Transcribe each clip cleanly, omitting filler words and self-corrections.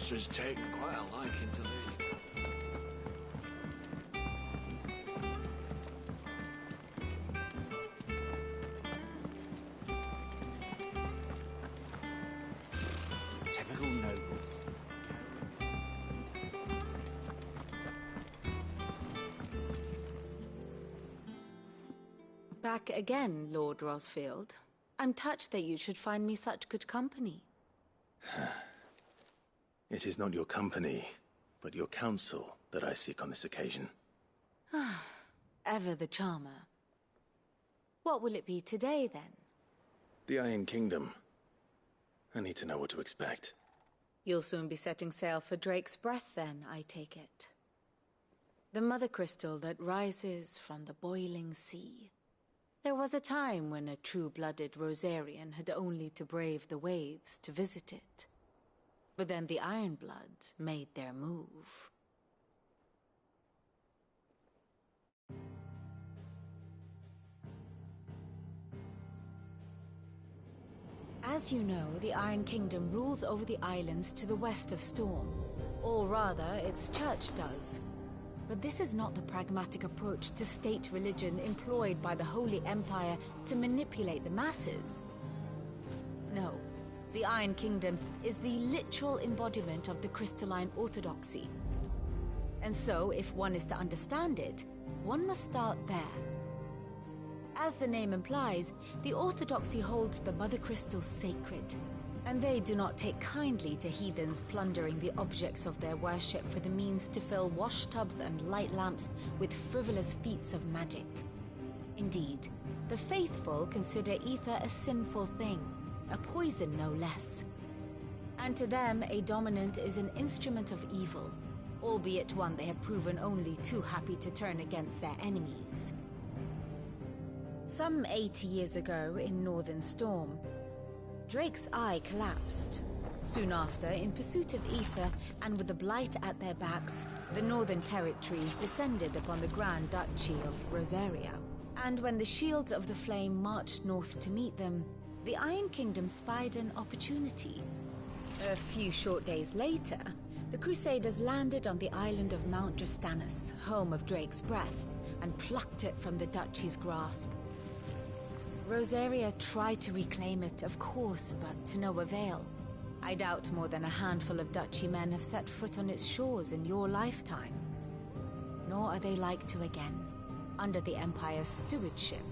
monster's taken quite a liking to me. Typical nobles. Back again, Lord Rosfield. I'm touched that you should find me such good company. It is not your company, but your counsel that I seek on this occasion. Ever the charmer. What will it be today, then? The Iron Kingdom. I need to know what to expect. You'll soon be setting sail for Drake's Breath, then, I take it. The mother crystal that rises from the boiling sea. There was a time when a true-blooded Rosarian had only to brave the waves to visit it. But then the Ironblood made their move. As you know, the Iron Kingdom rules over the islands to the west of Storm. Or rather, its church does. But this is not the pragmatic approach to state religion employed by the Holy Empire to manipulate the masses. No, the Iron Kingdom is the literal embodiment of the crystalline orthodoxy. And so, if one is to understand it, one must start there. As the name implies, the orthodoxy holds the Mother Crystals sacred. And they do not take kindly to heathens plundering the objects of their worship for the means to fill washtubs and light lamps with frivolous feats of magic. Indeed, the faithful consider ether a sinful thing, a poison no less. And to them, a dominant is an instrument of evil, albeit one they have proven only too happy to turn against their enemies. Some 80 years ago in Northern Storm, Drake's eye collapsed. Soon after, in pursuit of ether and with the blight at their backs, the Northern Territories descended upon the Grand Duchy of Rosaria. And when the Shields of the Flame marched north to meet them, the Iron Kingdom spied an opportunity. A few short days later, the Crusaders landed on the island of Mount Justanus, home of Drake's Breath, and plucked it from the Duchy's grasp. Rosaria tried to reclaim it, of course, but to no avail. I doubt more than a handful of Duchy men have set foot on its shores in your lifetime. Nor are they like to again, under the Empire's stewardship,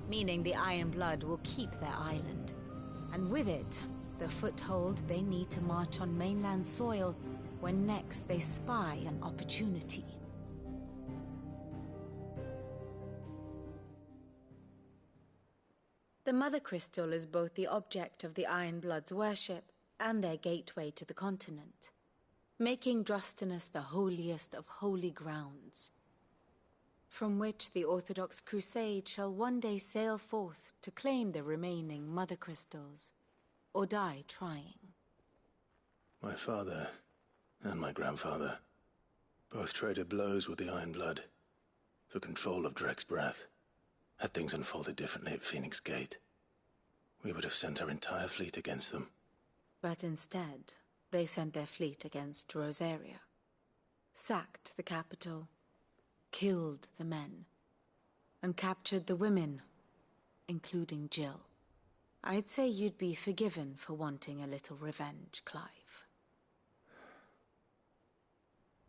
meaning the Iron Blood will keep their island. And with it, the foothold they need to march on mainland soil when next they spy an opportunity. The Mother Crystal is both the object of the Iron Blood's worship and their gateway to the continent, making Drostanus the holiest of holy grounds, from which the Orthodox Crusade shall one day sail forth to claim the remaining Mother Crystals, or die trying. My father and my grandfather both traded blows with the Iron Blood for control of Drake's Breath. Had things unfolded differently at Phoenix Gate, we would have sent our entire fleet against them. But instead, they sent their fleet against Rosaria, sacked the capital, killed the men, and captured the women, including Jill. I'd say you'd be forgiven for wanting a little revenge, Clive.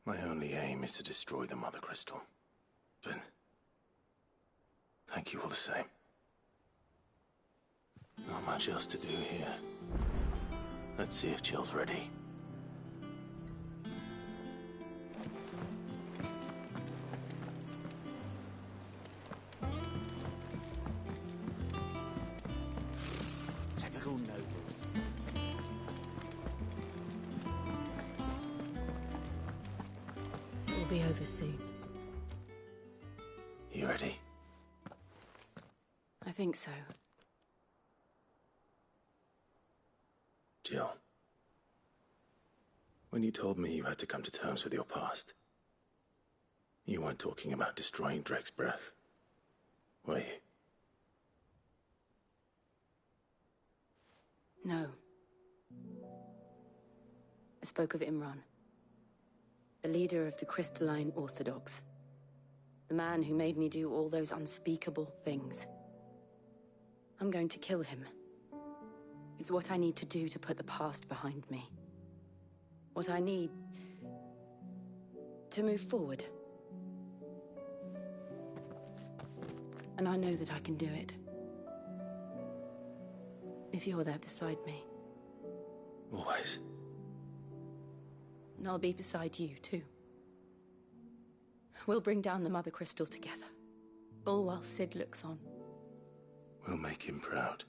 My only aim is to destroy the Mother Crystal. But thank you all the same. Not much else to do here. Let's see if Jill's ready. Typical nobles. It'll be over soon. You ready? I think so. Jill, when you told me you had to come to terms with your past, you weren't talking about destroying Drake's Breath, were you? No. spoke of Imran, the leader of the Crystalline Orthodox. The man who made me do all those unspeakable things. I'm going to kill him. It's what I need to do to put the past behind me. What I need to move forward. And I know that I can do it. If you're there beside me. Always. And I'll be beside you, too. We'll bring down the Mother Crystal together. All while Sid looks on. We'll make him proud.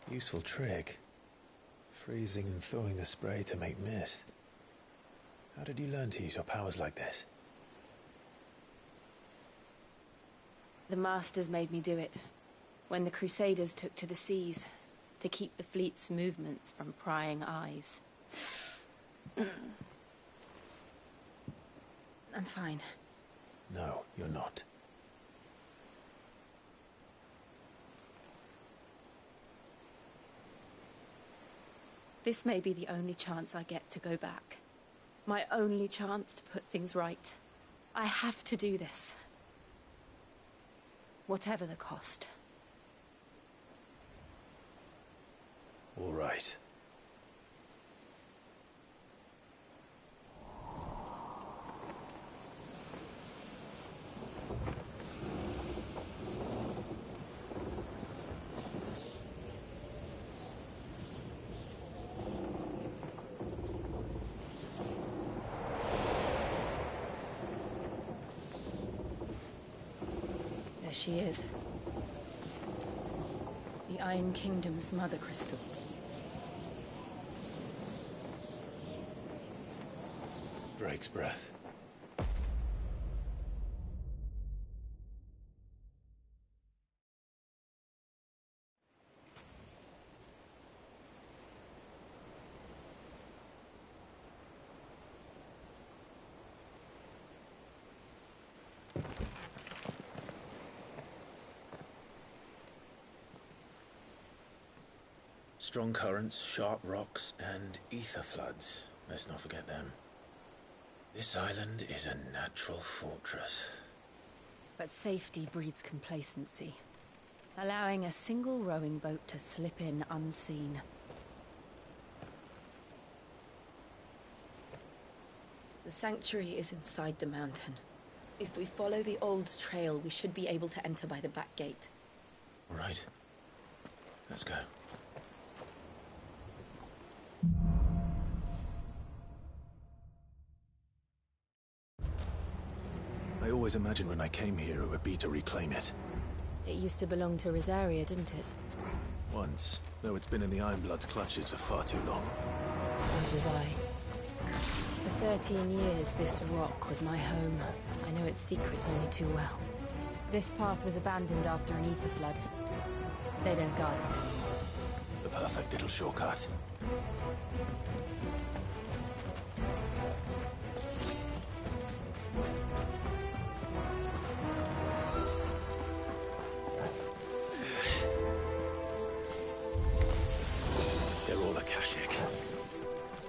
Useful trick. Freezing and thawing the spray to make mist. How did you learn to use your powers like this? The Masters made me do it. When the Crusaders took to the seas, to keep the fleet's movements from prying eyes. I'm fine. No, you're not. This may be the only chance I get to go back. My only chance to put things right. I have to do this. Whatever the cost. All right. There she is. The Iron Kingdom's Mother Crystal. Drake's breath. Strong currents, sharp rocks, and ether floods. Let's not forget them. This island is a natural fortress. But safety breeds complacency. Allowing a single rowing boat to slip in unseen. The sanctuary is inside the mountain. If we follow the old trail, we should be able to enter by the back gate. All right. Let's go. I always imagined when I came here it would be to reclaim it. It used to belong to Rosaria, didn't it? Once, though it's been in the Ironblood's clutches for far too long. As was I. For 13 years, this rock was my home. I know its secrets only too well. This path was abandoned after an ether flood. They don't guard it anymore. The perfect little shortcut. They're all Akashic.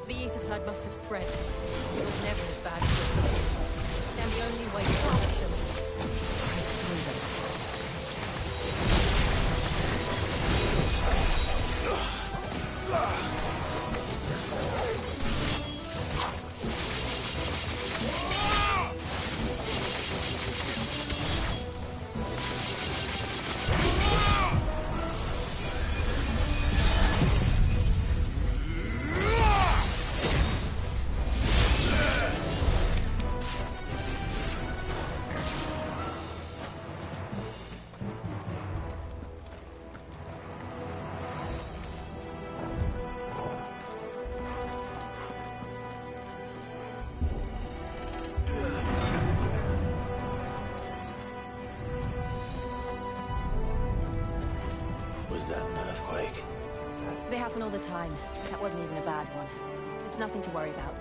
The ether flood must have spread. It was never as bad as it looked. And the only way to stop them is through them. was that an earthquake? They happen all the time. That wasn't even a bad one. It's nothing to worry about.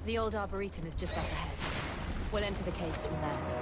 The old Arboretum is just up ahead. We'll enter the caves from there.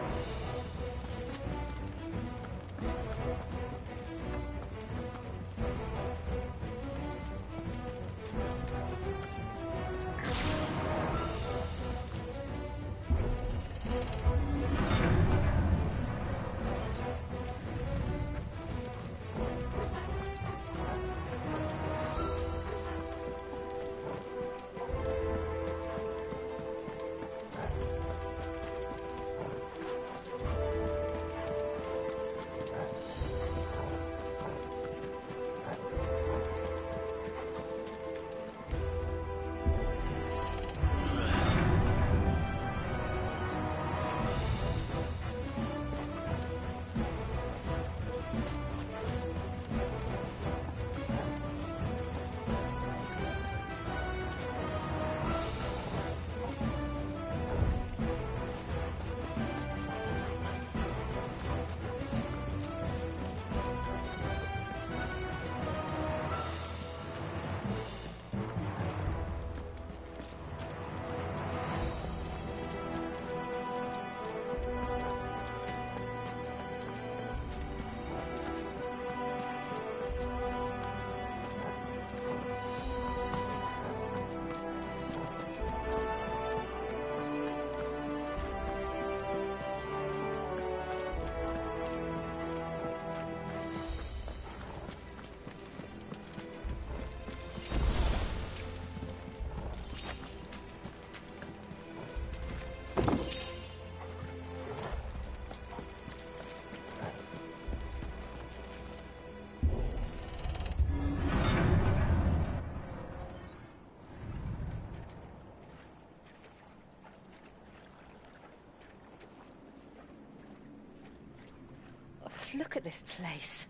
Look at this place.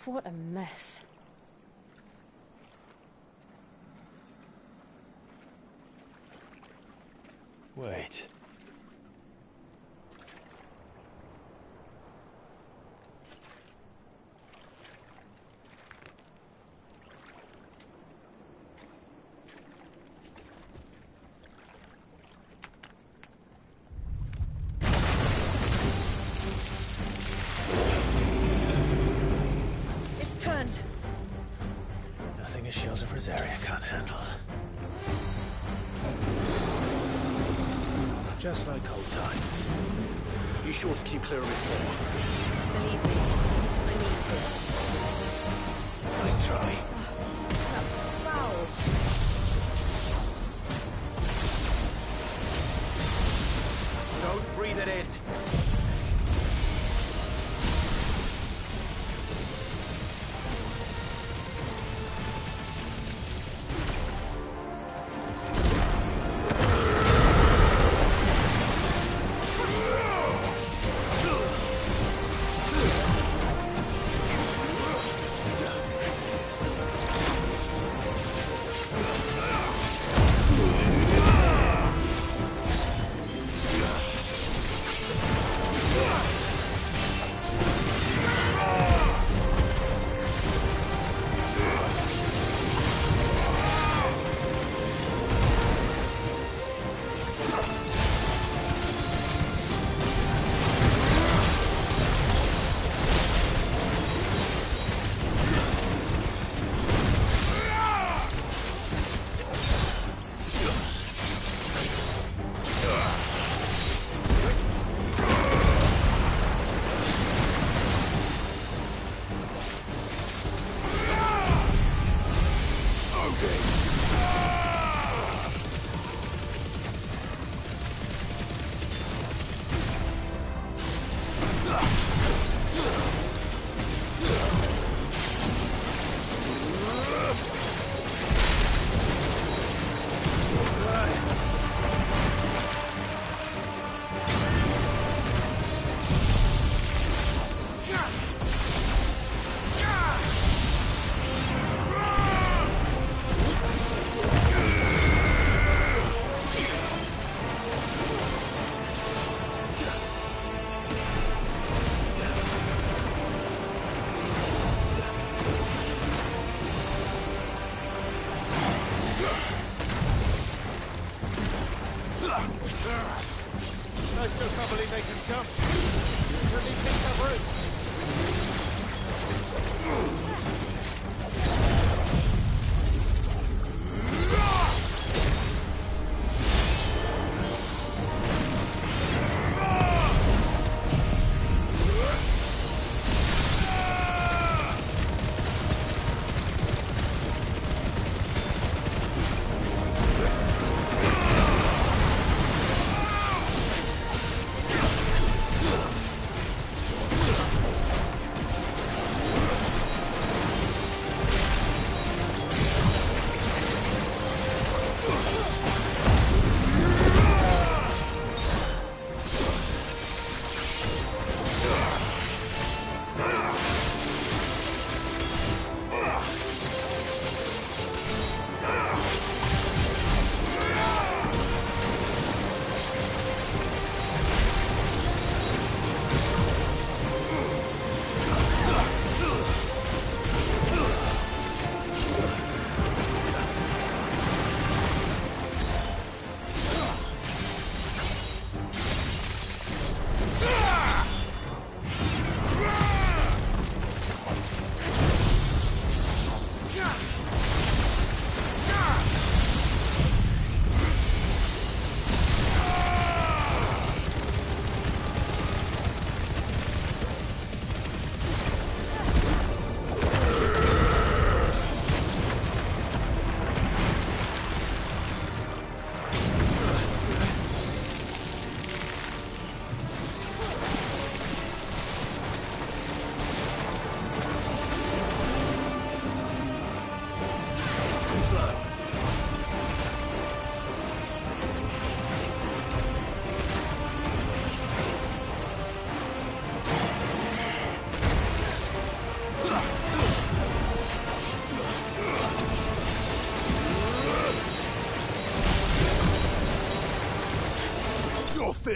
What a mess. Wait. It's turned. Nothing a shield of Rosaria can't handle. Just like old times. Be sure to keep clear of his wall. Believe me, I need to. Nice try. That's foul. Don't breathe it in.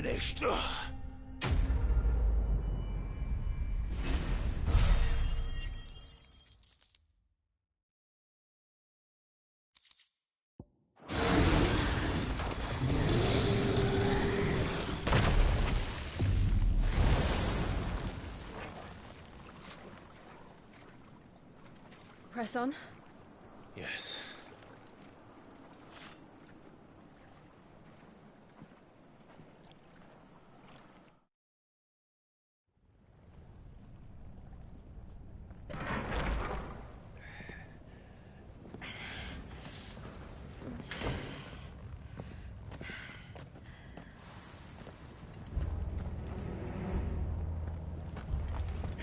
finished. Press on. Yes.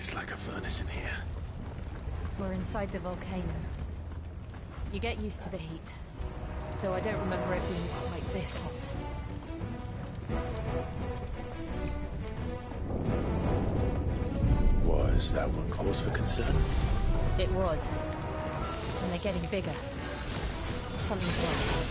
It's like a furnace in here. We're inside the volcano. You get used to the heat. Though I don't remember it being quite this hot. Was that one cause for concern? It was. And they're getting bigger. Something's wrong.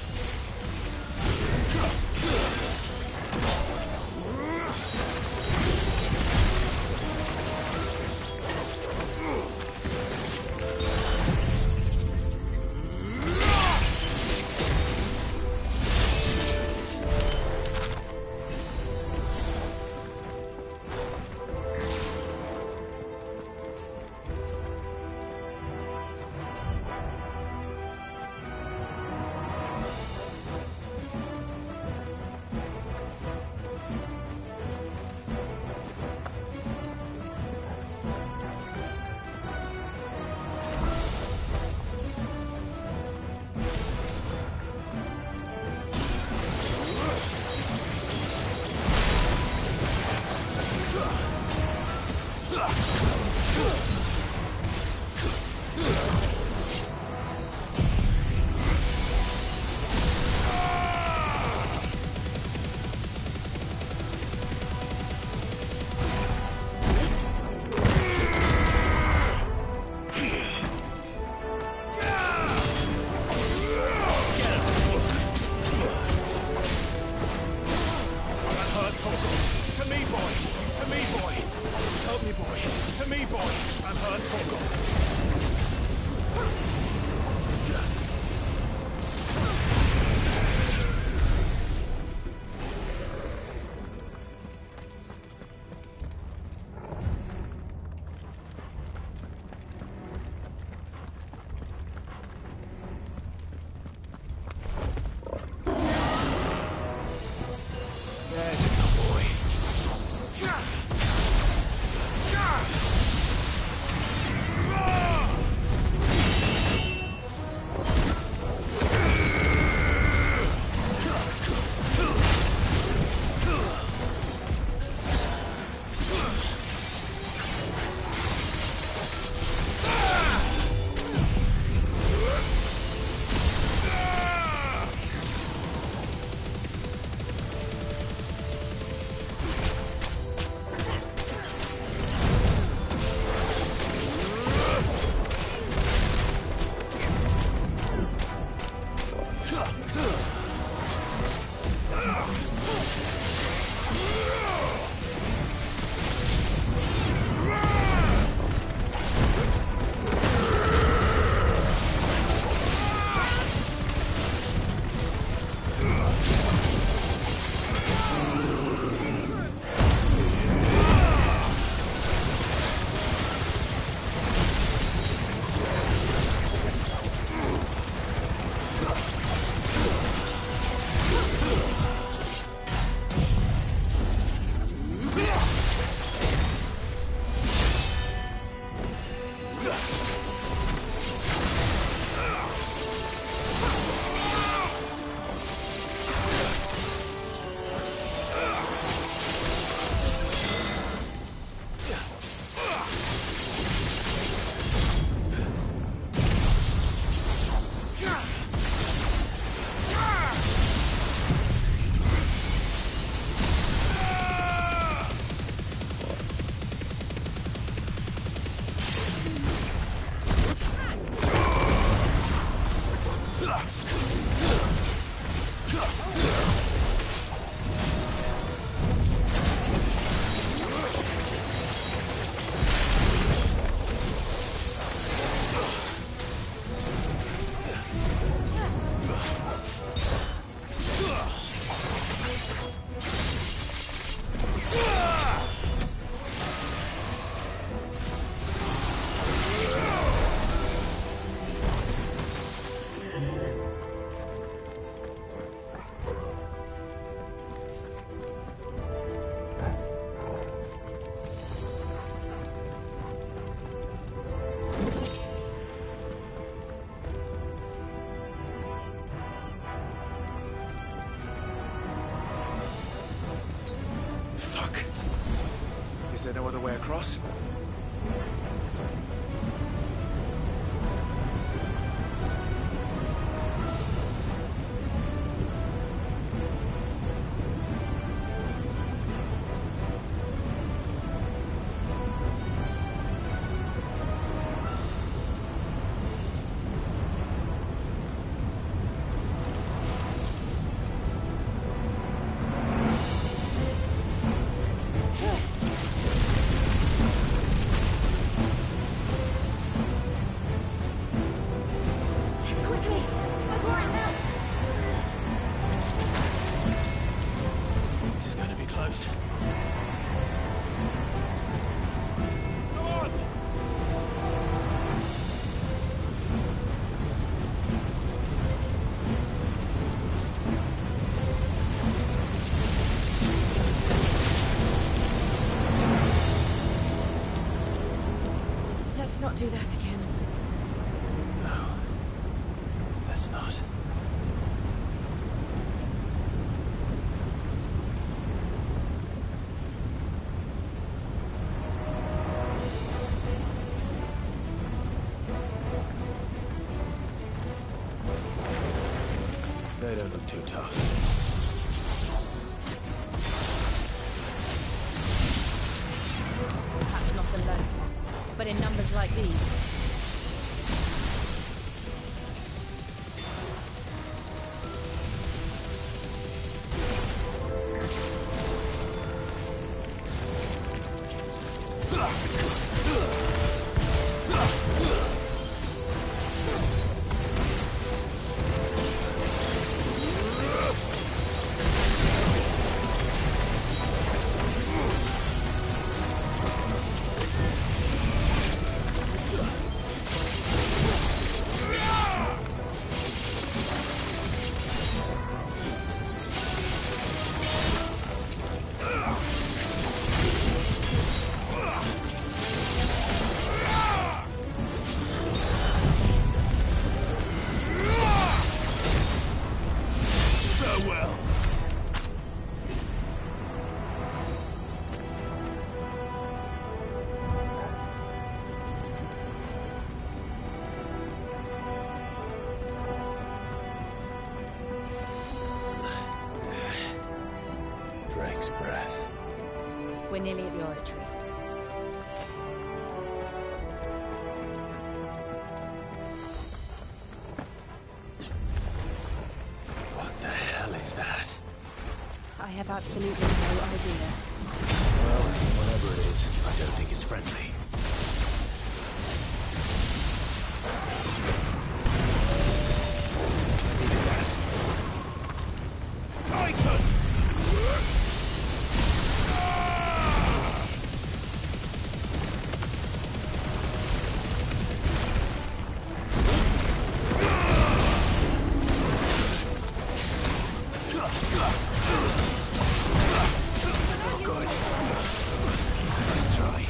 another way across. Let's not do that again. No. Let's not. They don't look too tough. Perhaps not alone, but in numbers like these. Drake's breath. We're nearly at the oratory. What the hell is that? I have absolutely no idea. Well, whatever it is, I don't think it's friendly. Titan! Good. Nice try.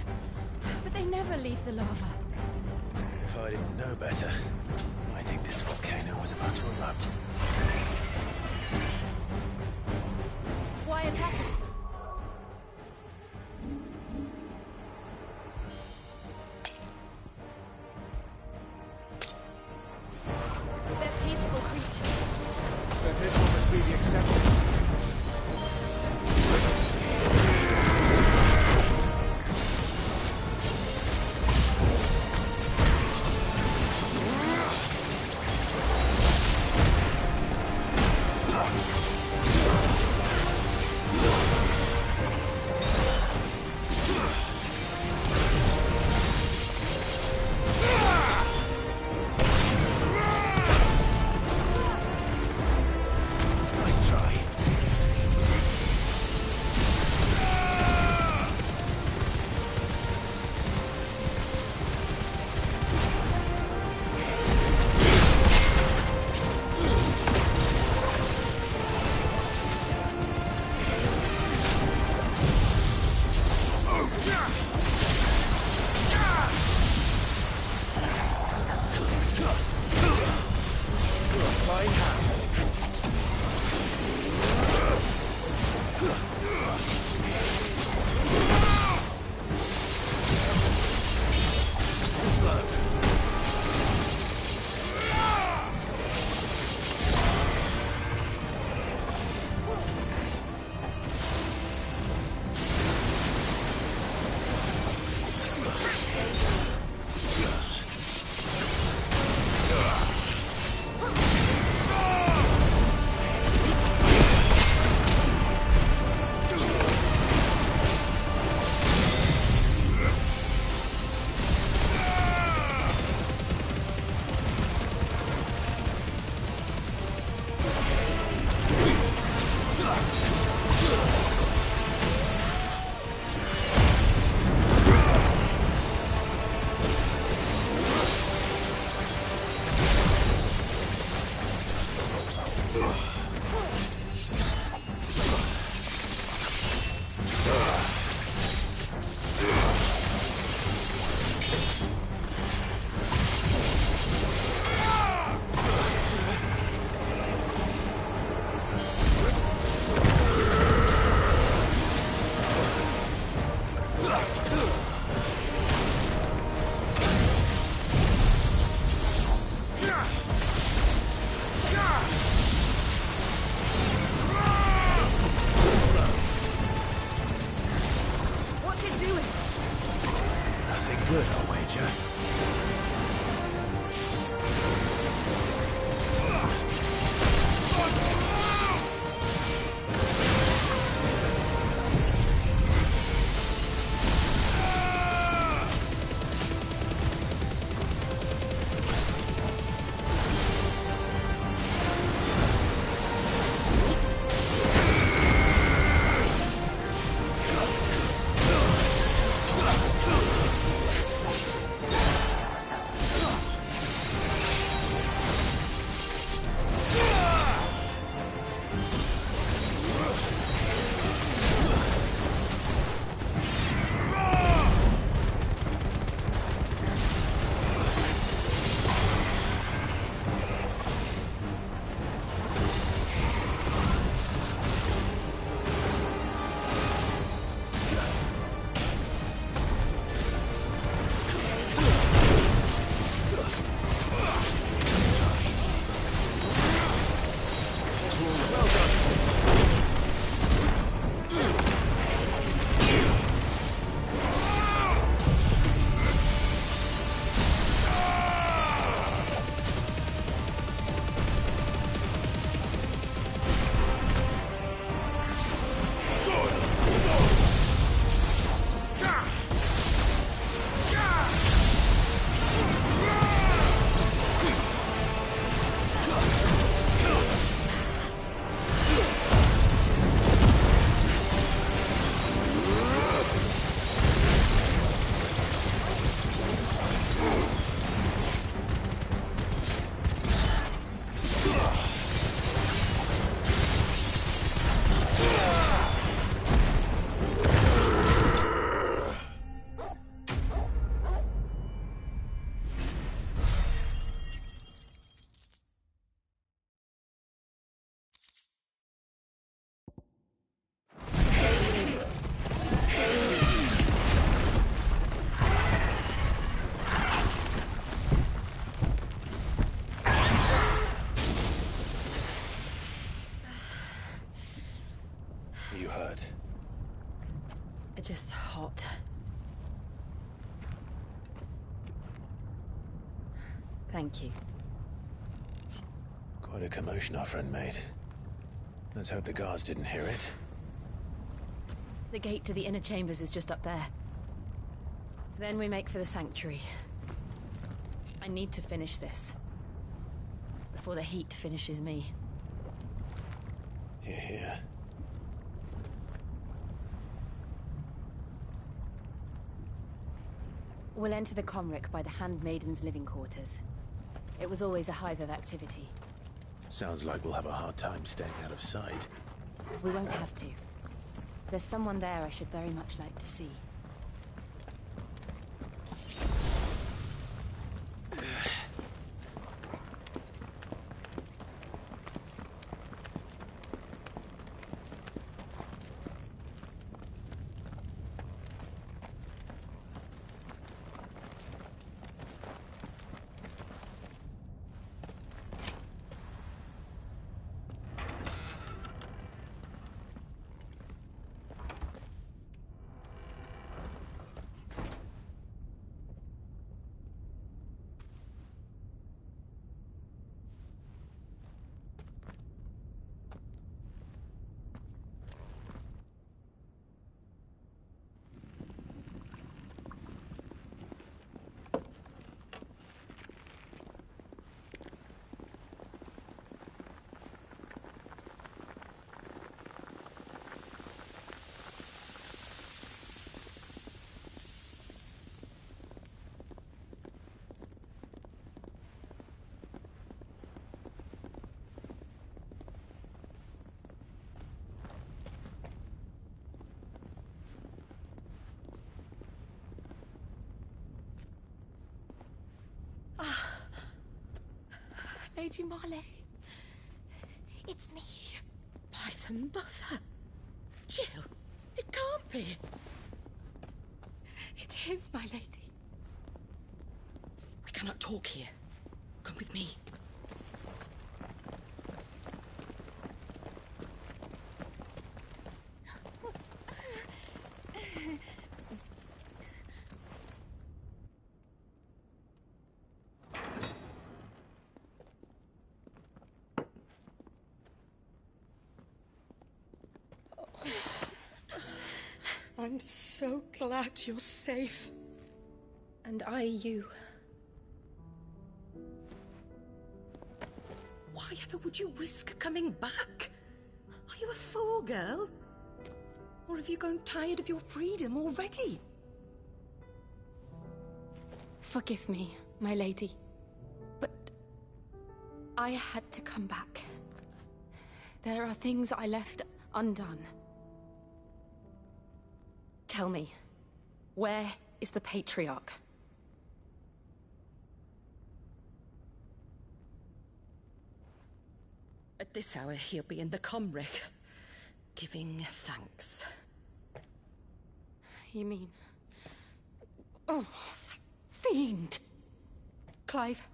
flames. But they never leave the lava. If I didn't know better, I think this volcano was about to erupt. Why attack us? They're peaceful creatures. Then this one must be the exception. Good, I'll wager. are just hot. Thank you. Quite a commotion our friend made. Let's hope the guards didn't hear it. The gate to the inner chambers is just up there. Then we make for the sanctuary. I need to finish this. Before the heat finishes me. Hear, hear. We'll enter the Comric by the Handmaiden's living quarters. It was always a hive of activity. Sounds like we'll have a hard time staying out of sight. We won't have to. There's someone there I should very much like to see. Lady Marley. It's me. By the mother. Jill, it can't be. It is, my lady. We cannot talk here. Come with me. I'm so glad you're safe. And I you. Why ever would you risk coming back? Are you a fool, girl? Or have you grown tired of your freedom already? Forgive me, my lady. But I had to come back. There are things I left undone. Tell me, where is the Patriarch? At this hour, he'll be in the Comric, giving thanks. You mean... Oh, fiend! Clive,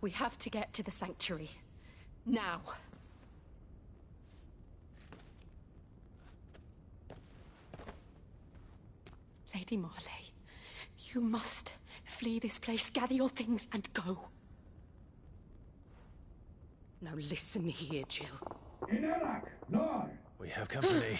we have to get to the sanctuary. Now. Lady Marley, you must flee this place, gather your things, and go. Now listen here, Jill. We have company.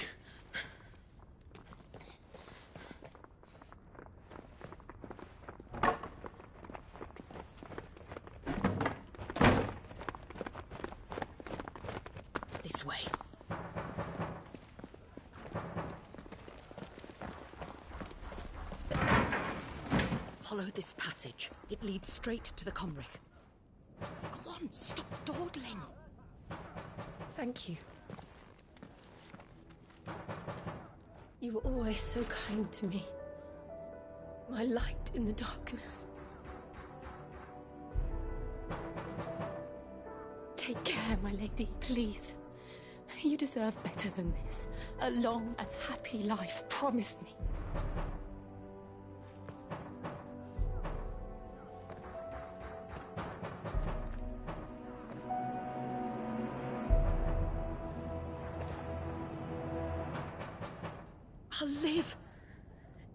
This way. Follow this passage. It leads straight to the Comric. Go on, stop dawdling. Thank you. You were always so kind to me. My light in the darkness. Take care, my lady, please. You deserve better than this. A long and happy life, promise me. I'll live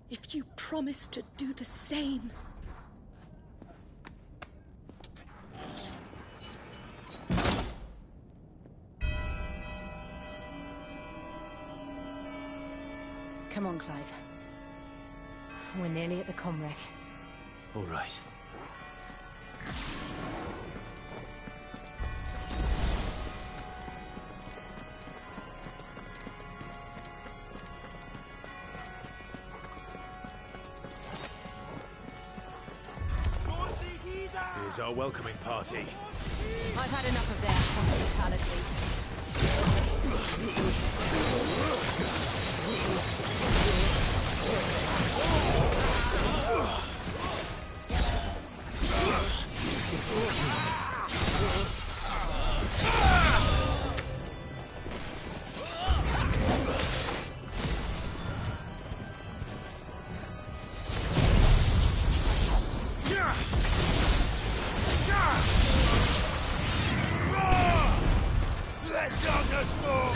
if you promise to do the same. Come on, Clive. We're nearly at the comwreck. All right. Here's our welcoming party. I've had enough of their hospitality. Let darkness fall!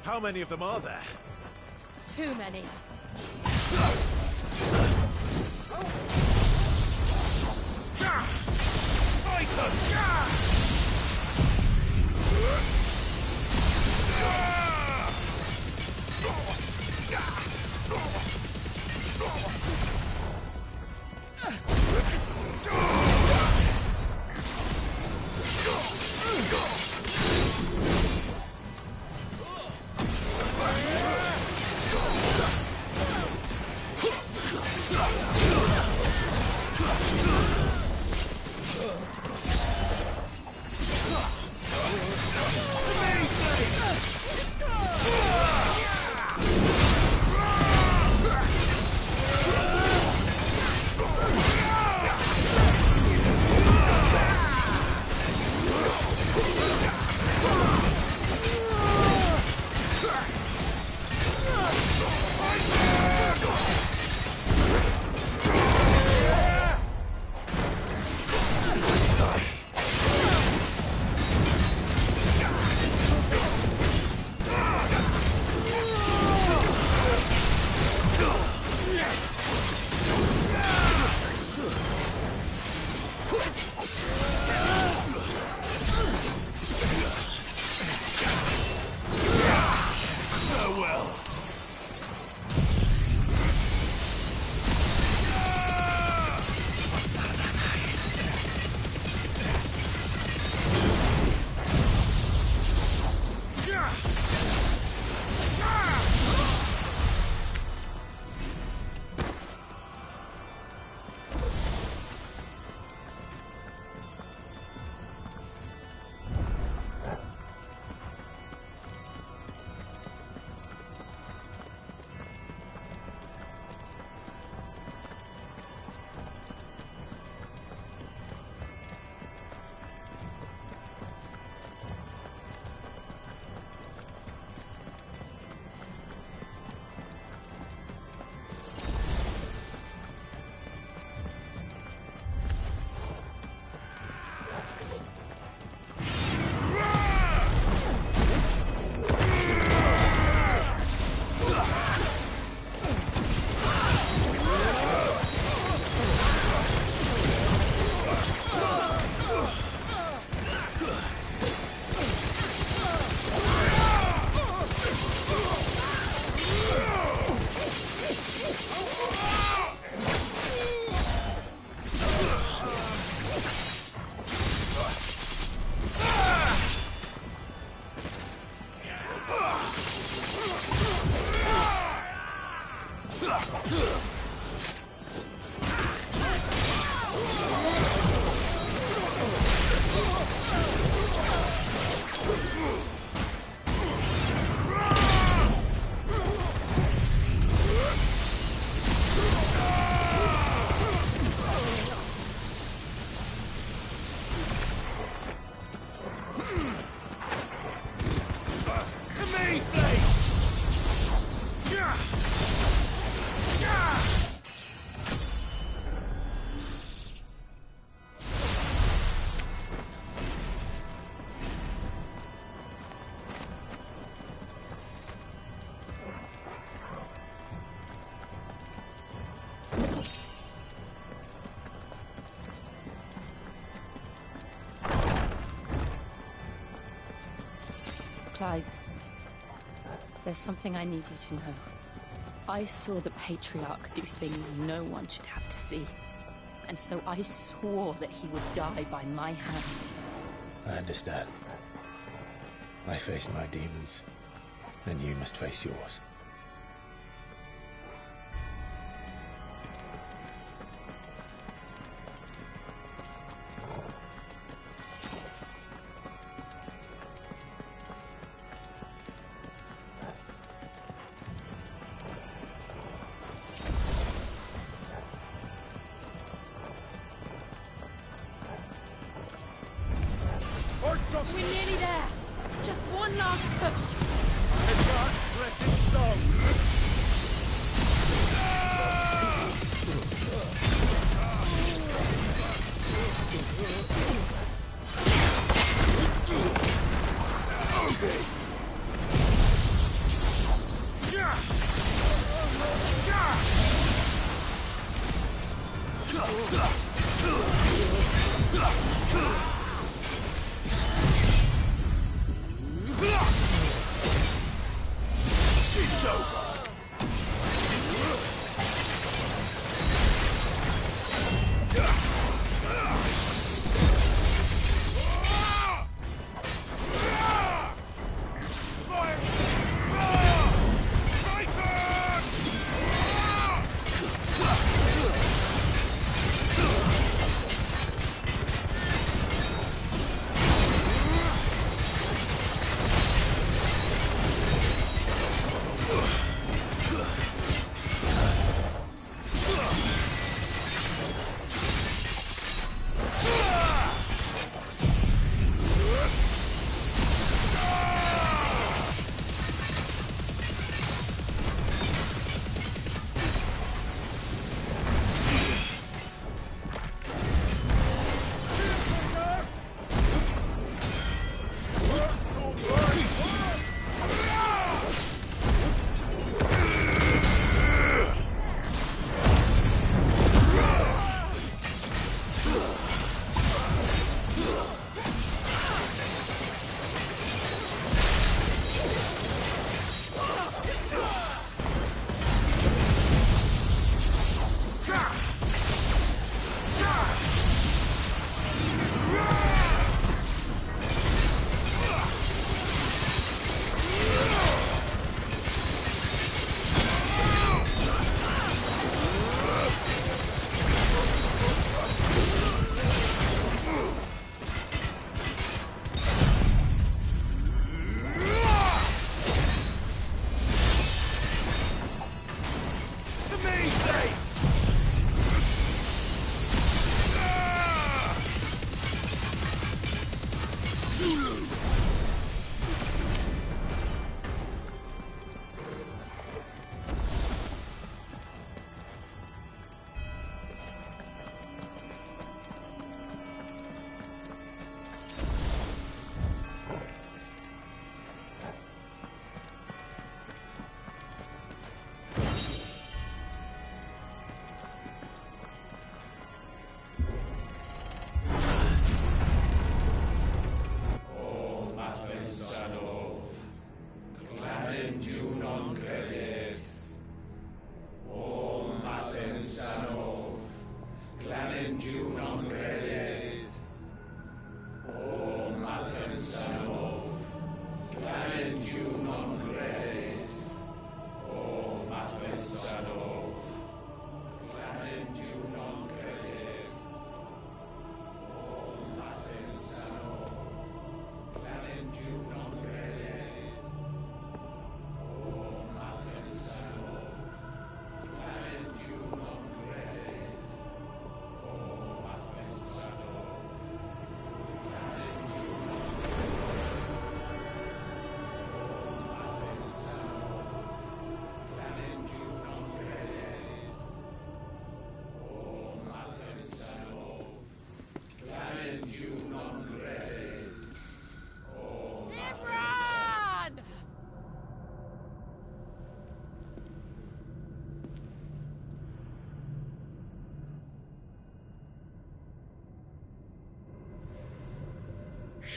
How many of them are there? Too many. Clive, there's something I need you to know. I saw the Patriarch do things no one should have to see. And so I swore that he would die by my hand. I understand. I faced my demons, and you must face yours. We're nearly there. Just one last push.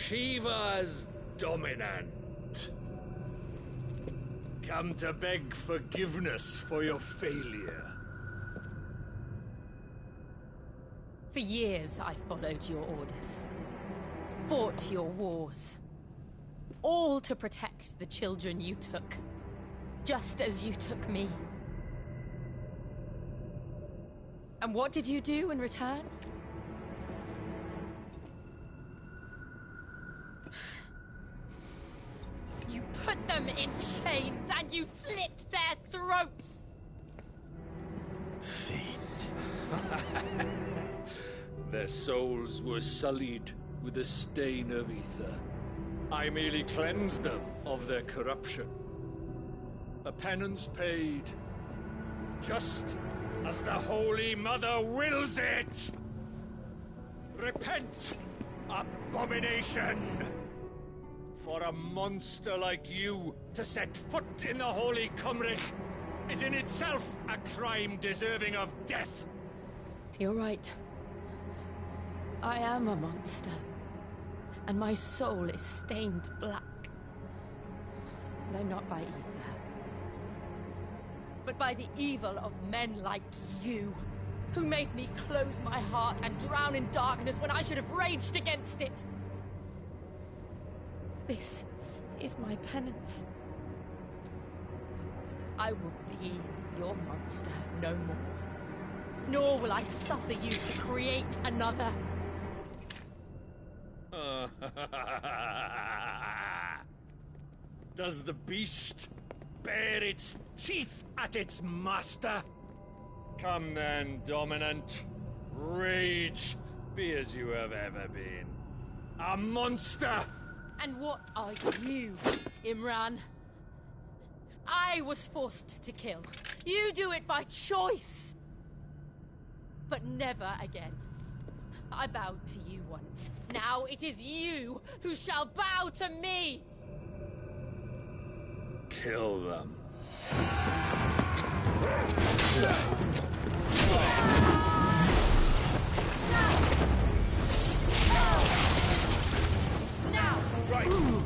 Shiva's dominant. Come to beg forgiveness for your failure. For years, I followed your orders. Fought your wars. All to protect the children you took. Just as you took me. And what did you do in return? You put them in chains and you slit their throats! Fiend. Their souls were sullied with a stain of ether. I merely cleansed them of their corruption. A penance paid, just as the Holy Mother wills it! Repent, abomination! For a monster like you to set foot in the Holy Cymric is in itself a crime deserving of death. You're right. I am a monster. And my soul is stained black. Though not by ether. But by the evil of men like you, who made me close my heart and drown in darkness when I should have raged against it. This is my penance. I will be your monster no more. Nor will I suffer you to create another. Does the beast bare its teeth at its master? Come then, Dominant. Rage, be as you have ever been. A monster! And what are you, Imran? I was forced to kill. You do it by choice. But never again. I bowed to you once. Now it is you who shall bow to me! Kill them. Now! Right!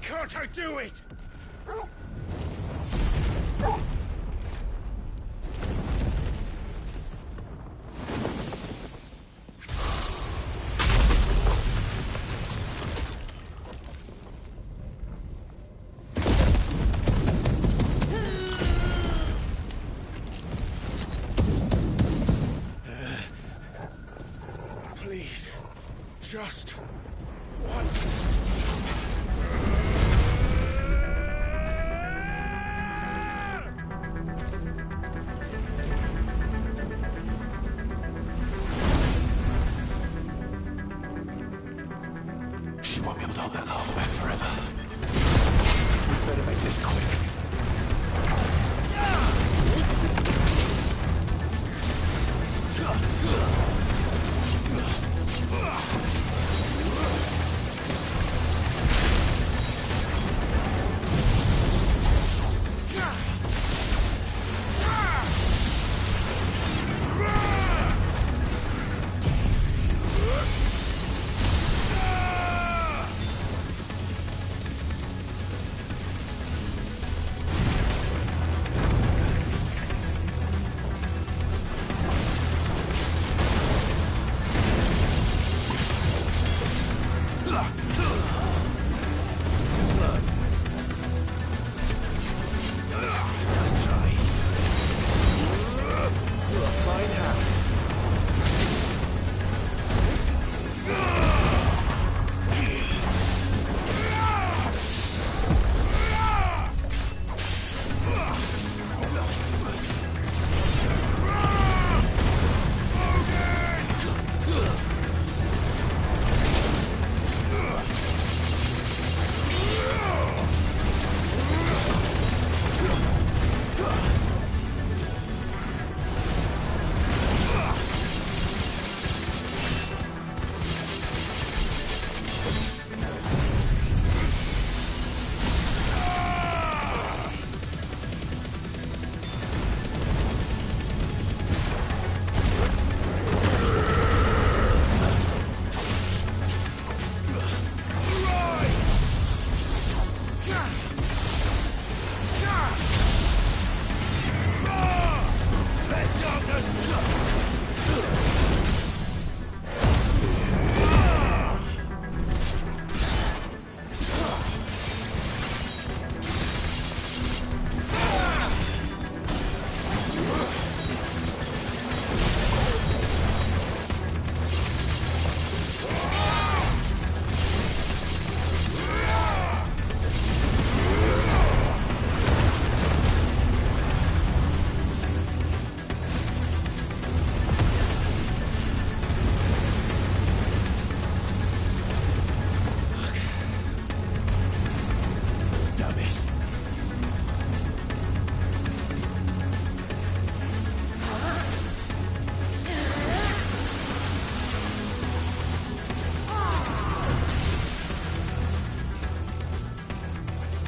Can't I do it? Please, just once.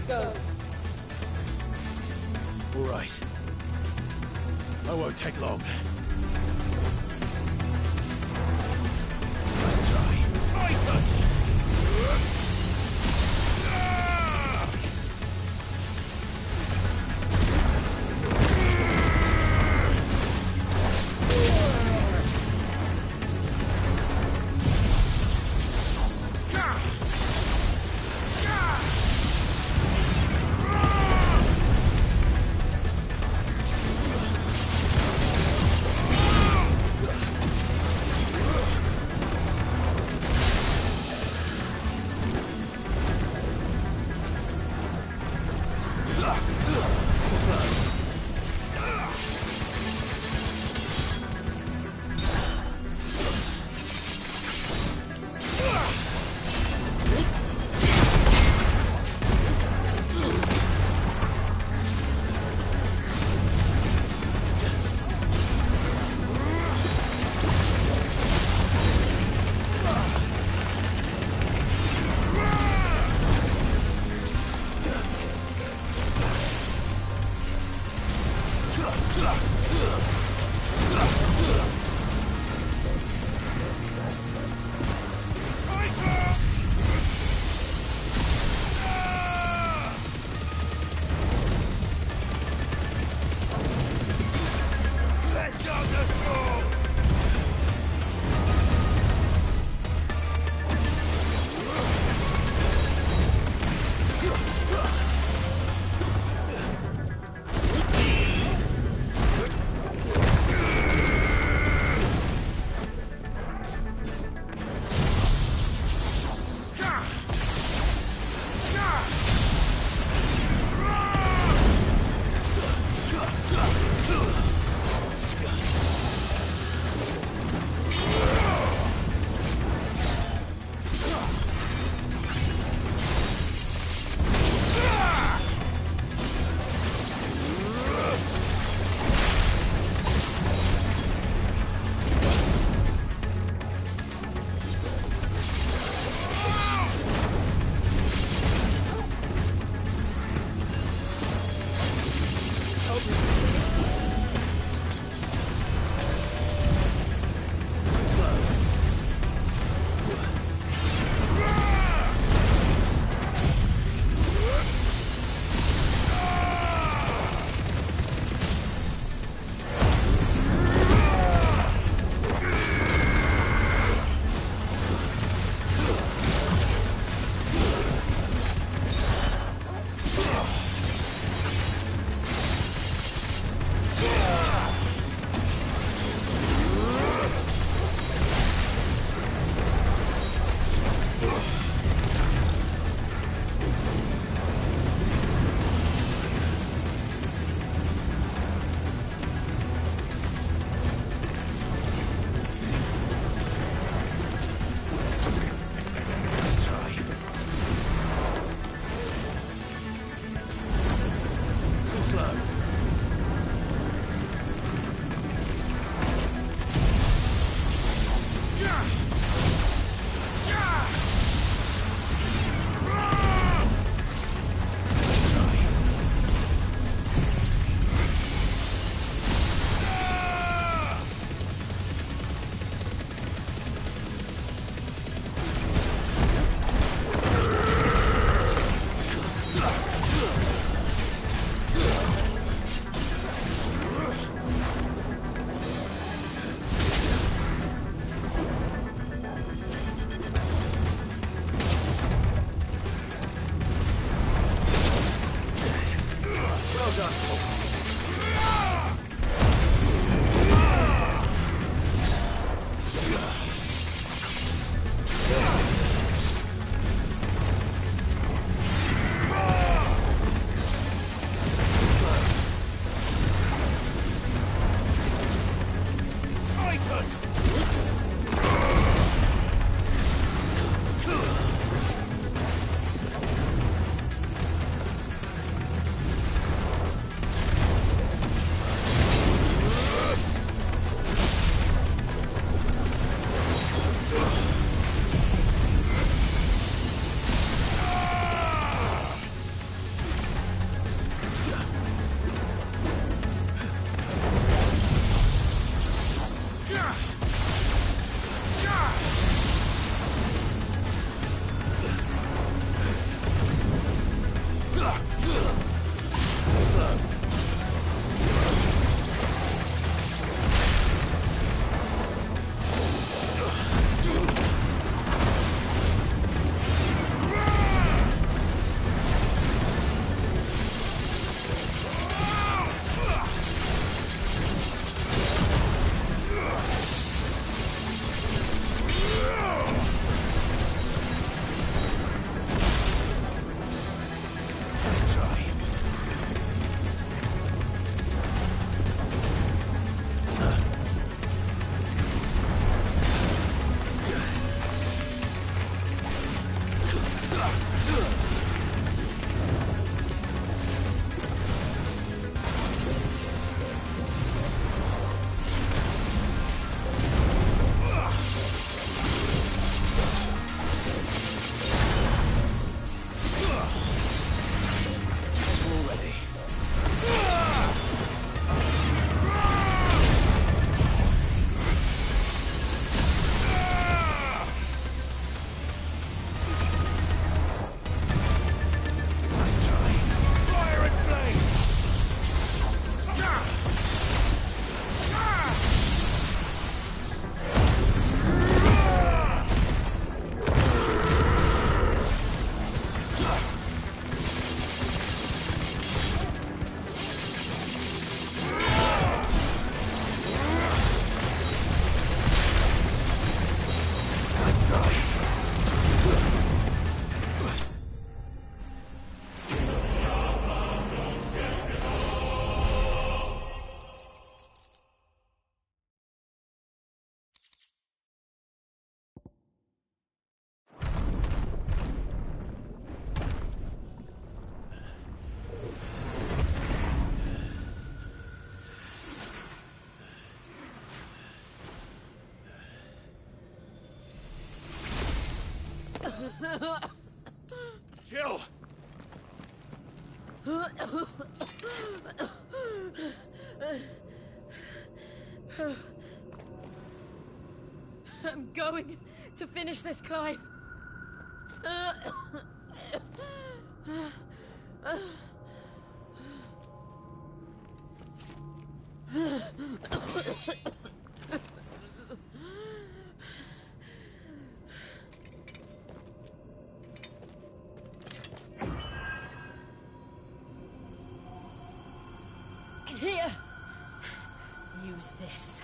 Go. All right. I won't take long. Nice try. Titan! Jill! I'm going to finish this, Clive. Here. Use this.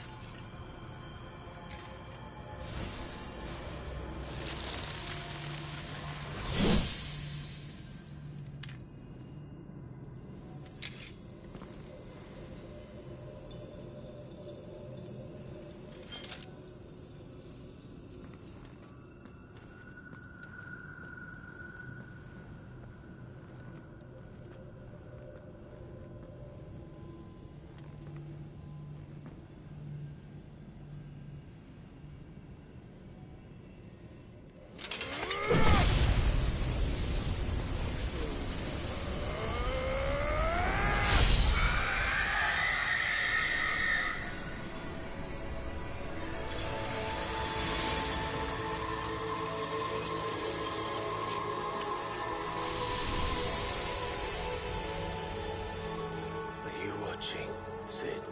Sid.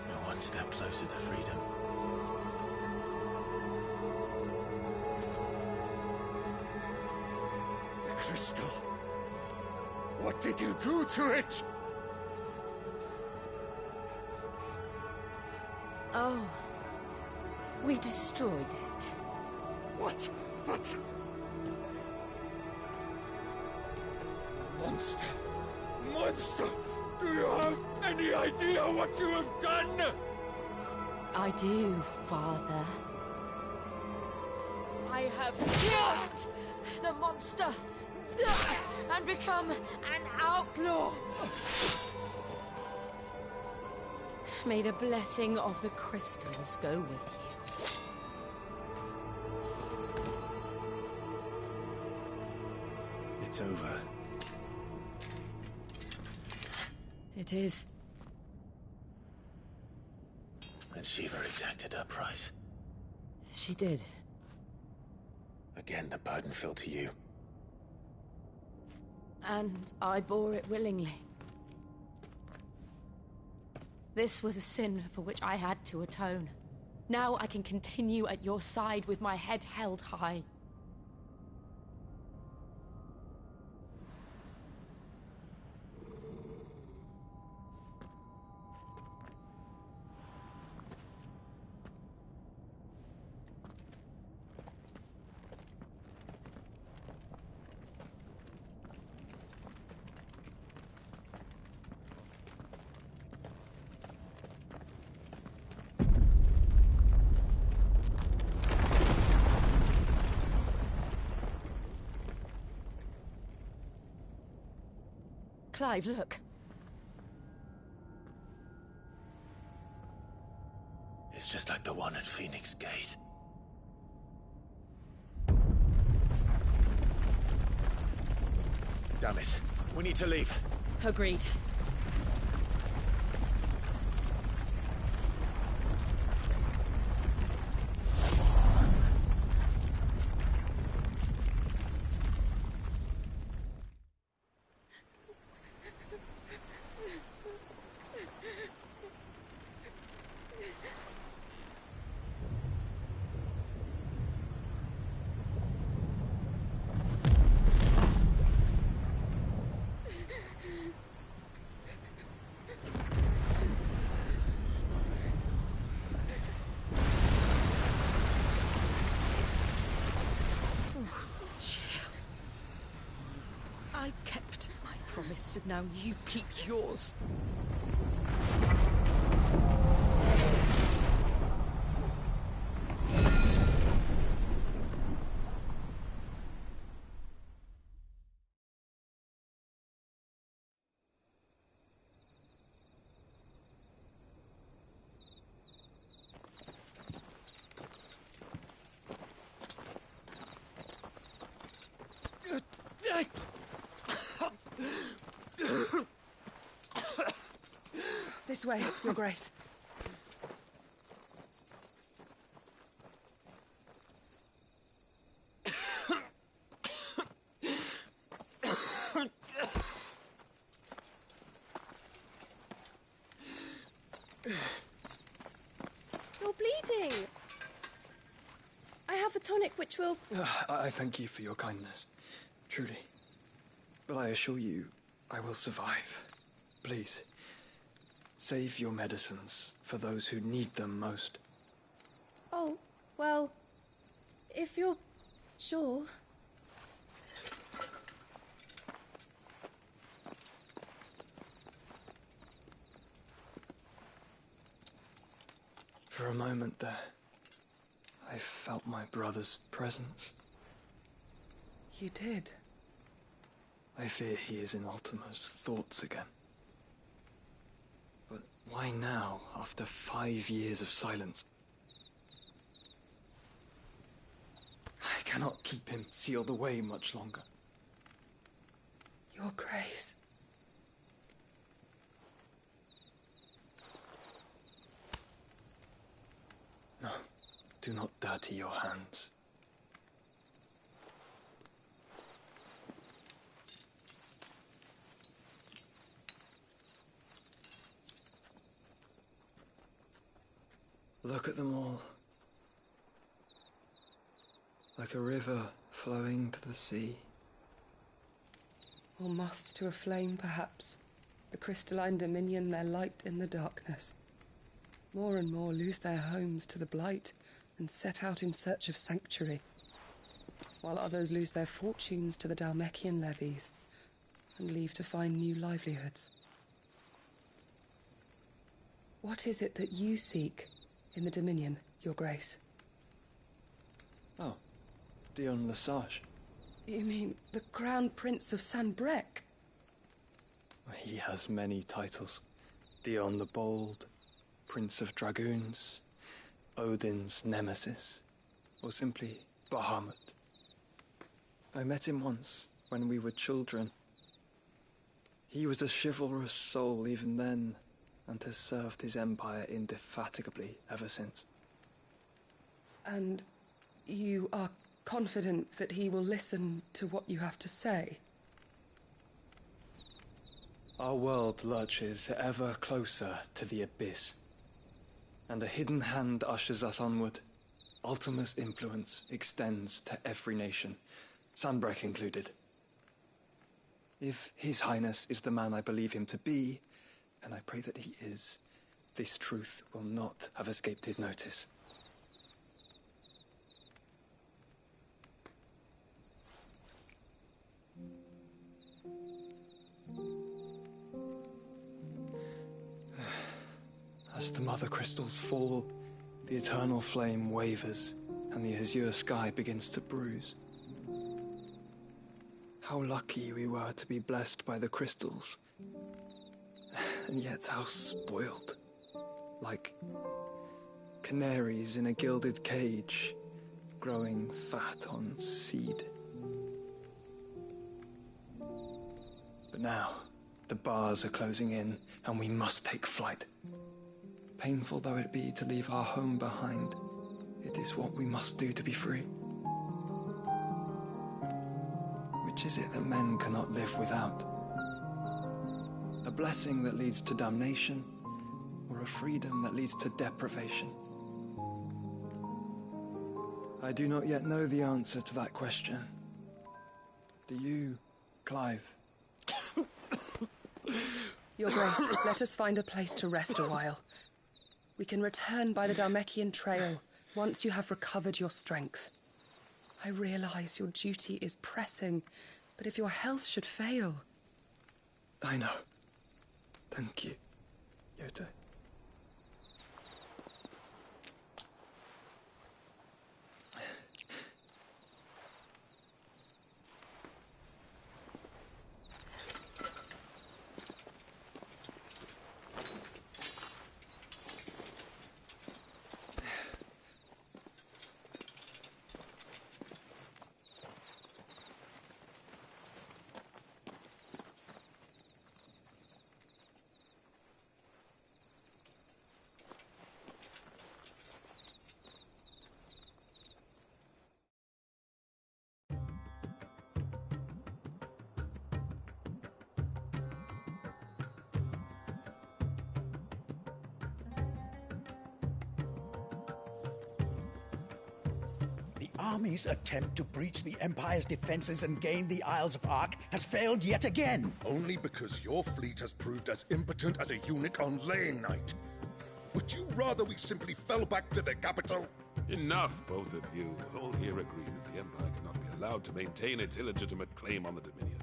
We're one step closer to freedom. The crystal. What did you do to it? Oh. We destroyed it. What? But... Monster! Monster! Do you have any idea what you have done? I do, Father. I have killed the monster and become an outlaw. May the blessing of the crystals go with you. It's over. It is. And Shiva exacted her price. She did. Again, the burden fell to you. And I bore it willingly. This was a sin for which I had to atone. Now I can continue at your side with my head held high. Clive, look. It's just like the one at Phoenix Gate. Damn it. We need to leave. Agreed. I kept my promise, and now you keep yours. This way, Your Grace. You're bleeding. I have a tonic which will... I thank you for your kindness, truly. But I assure you, I will survive. Please, save your medicines for those who need them most. Oh, well, if you're sure... For a moment there, I felt my brother's presence. You did? I fear he is in Ultima's thoughts again. But why now, after 5 years of silence? I cannot keep him sealed away much longer. Your Grace. No, do not dirty your hands. Look at them all. Like a river flowing to the sea. Or moths to a flame, perhaps. The crystalline dominion their light in the darkness. More and more lose their homes to the blight and set out in search of sanctuary, while others lose their fortunes to the Dhalmekian levies and leave to find new livelihoods. What is it that you seek in the Dominion, Your Grace? Oh, Dion Lesage. You mean the Crown Prince of Sanbrec? He has many titles. Dion the Bold, Prince of Dragoons, Odin's Nemesis, or simply Bahamut. I met him once, when we were children. He was a chivalrous soul even then, and has served his empire indefatigably ever since. And you are confident that he will listen to what you have to say? Our world lurches ever closer to the abyss, and a hidden hand ushers us onward. Ultima's influence extends to every nation, Sanbrec included. If His Highness is the man I believe him to be, and I pray that he is, this truth will not have escaped his notice. As the mother crystals fall, the eternal flame wavers, and the azure sky begins to bruise. How lucky we were to be blessed by the crystals, and yet how spoiled. Like canaries in a gilded cage, growing fat on seed. But now, the bars are closing in, and we must take flight. Painful though it be to leave our home behind, it is what we must do to be free. Which is it that men cannot live without? A blessing that leads to damnation, or a freedom that leads to deprivation? I do not yet know the answer to that question. Do you, Clive? Your Grace, let us find a place to rest a while. We can return by the Dhalmekian trail once you have recovered your strength. I realize your duty is pressing, but if your health should fail... I know. Thank you, Yote. army's attempt to breach the Empire's defenses and gain the Isles of Ark has failed yet again. Only because your fleet has proved as impotent as a eunuch on laying night. Would you rather we simply fell back to the capital? Enough, both of you. All here agree that the Empire cannot be allowed to maintain its illegitimate claim on the Dominion.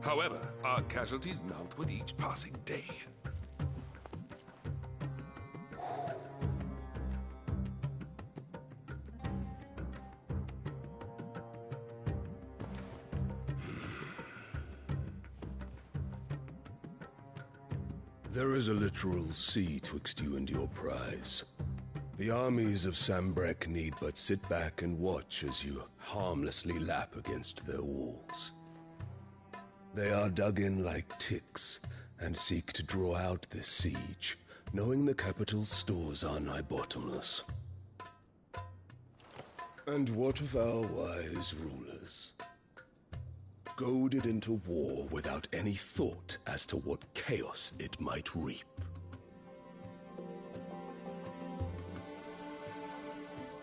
However, our casualties mount with each passing day. There is a literal sea twixt you and your prize. The armies of Sambrek need but sit back and watch as you harmlessly lap against their walls. They are dug in like ticks and seek to draw out this siege, knowing the capital's stores are nigh bottomless. And what of our wise rulers? Goaded into war without any thought as to what chaos it might reap.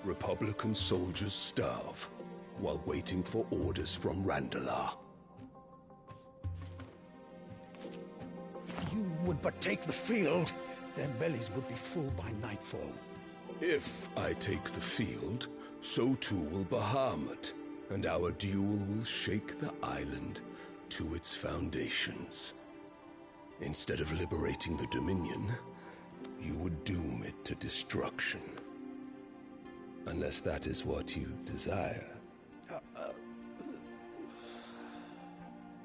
Republican soldiers starve while waiting for orders from Randalar. If you would but take the field, their bellies would be full by nightfall. If I take the field, so too will Bahamut, and our duel will shake the island to its foundations. Instead of liberating the Dominion, you would doom it to destruction. Unless that is what you desire.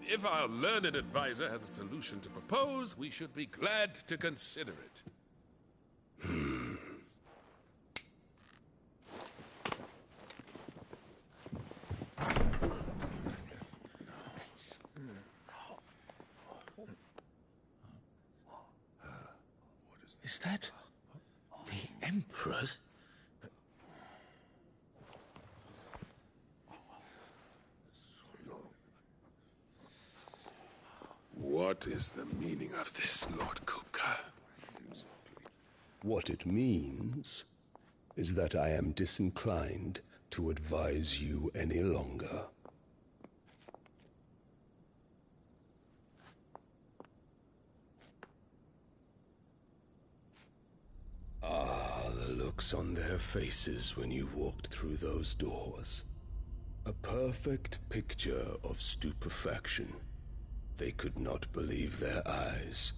If our learned advisor has a solution to propose, we should be glad to consider it. Is that the Emperor's? What is the meaning of this, Lord Kupka? What it means is that I am disinclined to advise you any longer. The looks on their faces when you walked through those doors. A perfect picture of stupefaction. They could not believe their eyes.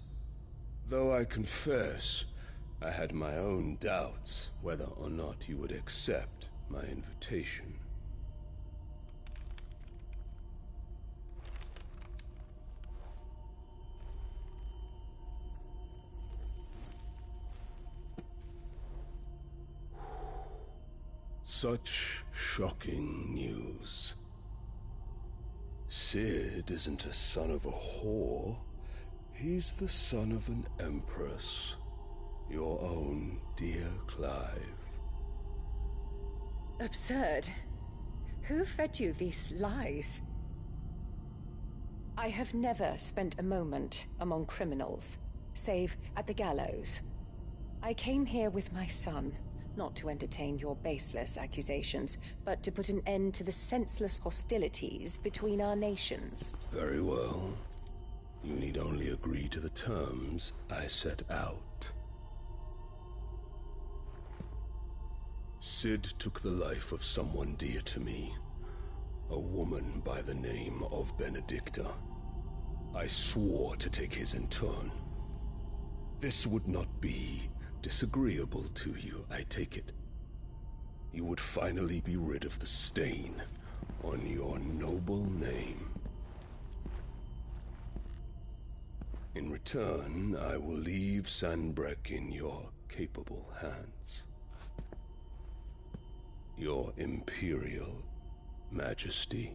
Though I confess, I had my own doubts whether or not you would accept my invitation. Such shocking news. Sid isn't a son of a whore. He's the son of an empress. Your own dear Clive. Absurd. Who fed you these lies? I have never spent a moment among criminals, save at the gallows. I came here with my son, not to entertain your baseless accusations, but to put an end to the senseless hostilities between our nations. Very well. You need only agree to the terms I set out. Sid took the life of someone dear to me, a woman by the name of Benedicta. I swore to take his in turn. This would not be disagreeable to you, I take it. You would finally be rid of the stain on your noble name. In return, I will leave Sanbrek in your capable hands. Your Imperial Majesty.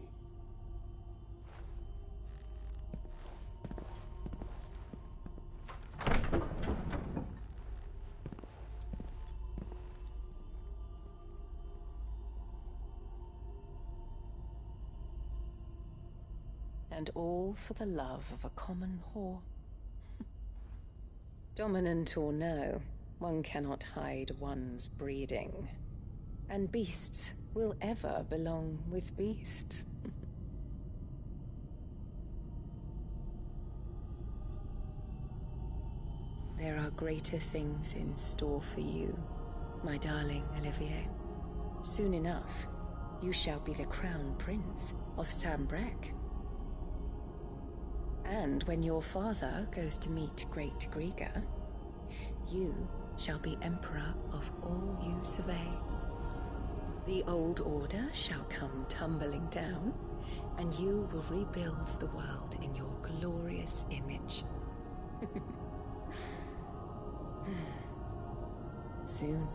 And all for the love of a common whore. Dominant or no, one cannot hide one's breeding. And beasts will ever belong with beasts. There are greater things in store for you, my darling Olivier. Soon enough, you shall be the crown prince of Sambrec. And when your father goes to meet Great Grieger, you shall be emperor of all you survey. The old order shall come tumbling down, and you will rebuild the world in your glorious image. Soon.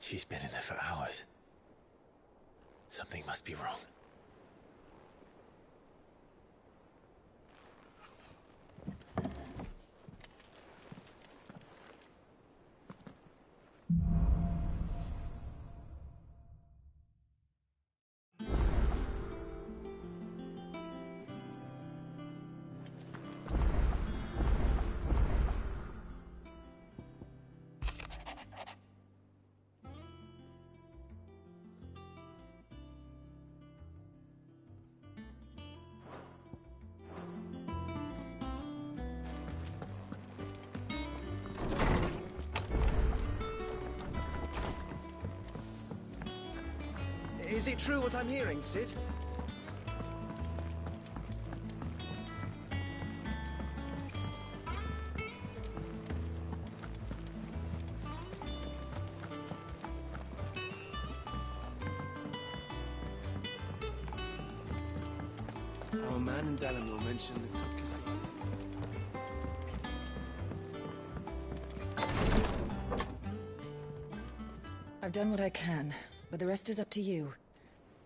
She's been in there for hours. Something must be wrong. Is it true what I'm hearing, Cid? Our man in Dalamore mentioned the cook is gone. I've done what I can, but the rest is up to you.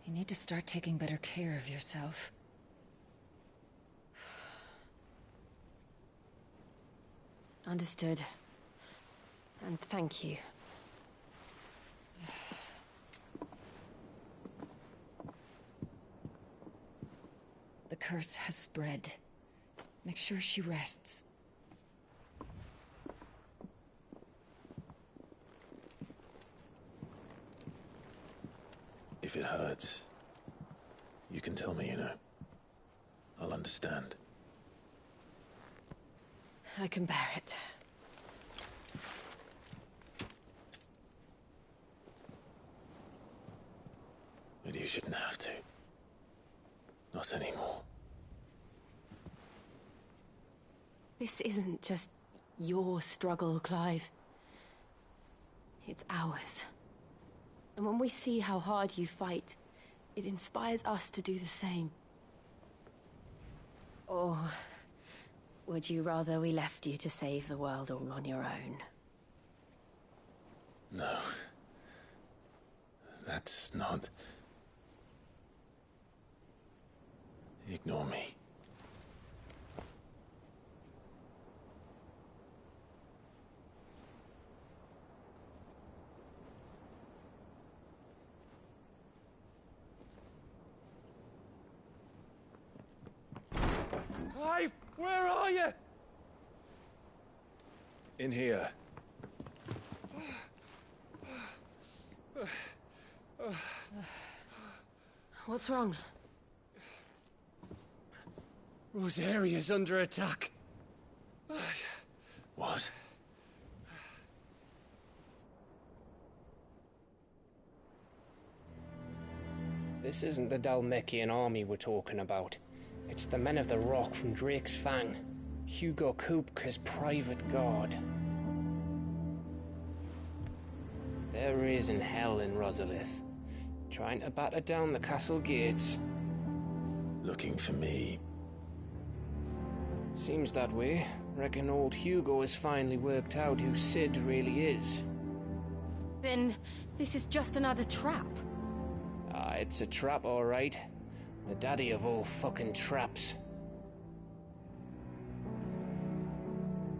You need to start taking better care of yourself. Understood. And thank you. The curse has spread. Make sure she rests. If it hurts, you can tell me, you know. I'll understand. I can bear it. But you shouldn't have to. Not anymore. This isn't just your struggle, Clive. It's ours. And when we see how hard you fight, it inspires us to do the same. Or would you rather we left you to save the world all on your own? No. That's not... Ignore me. Clive, where are you? In here. What's wrong? Rosaria's under attack. What? This isn't the Dalmekian army we're talking about. It's the men of the Rock from Drake's Fang. Hugo Kupka's private guard. They're raising hell in Rosalith, trying to batter down the castle gates. Looking for me? Seems that way. Reckon old Hugo has finally worked out who Cid really is. Then this is just another trap. Ah, it's a trap, all right. The daddy of all fucking traps.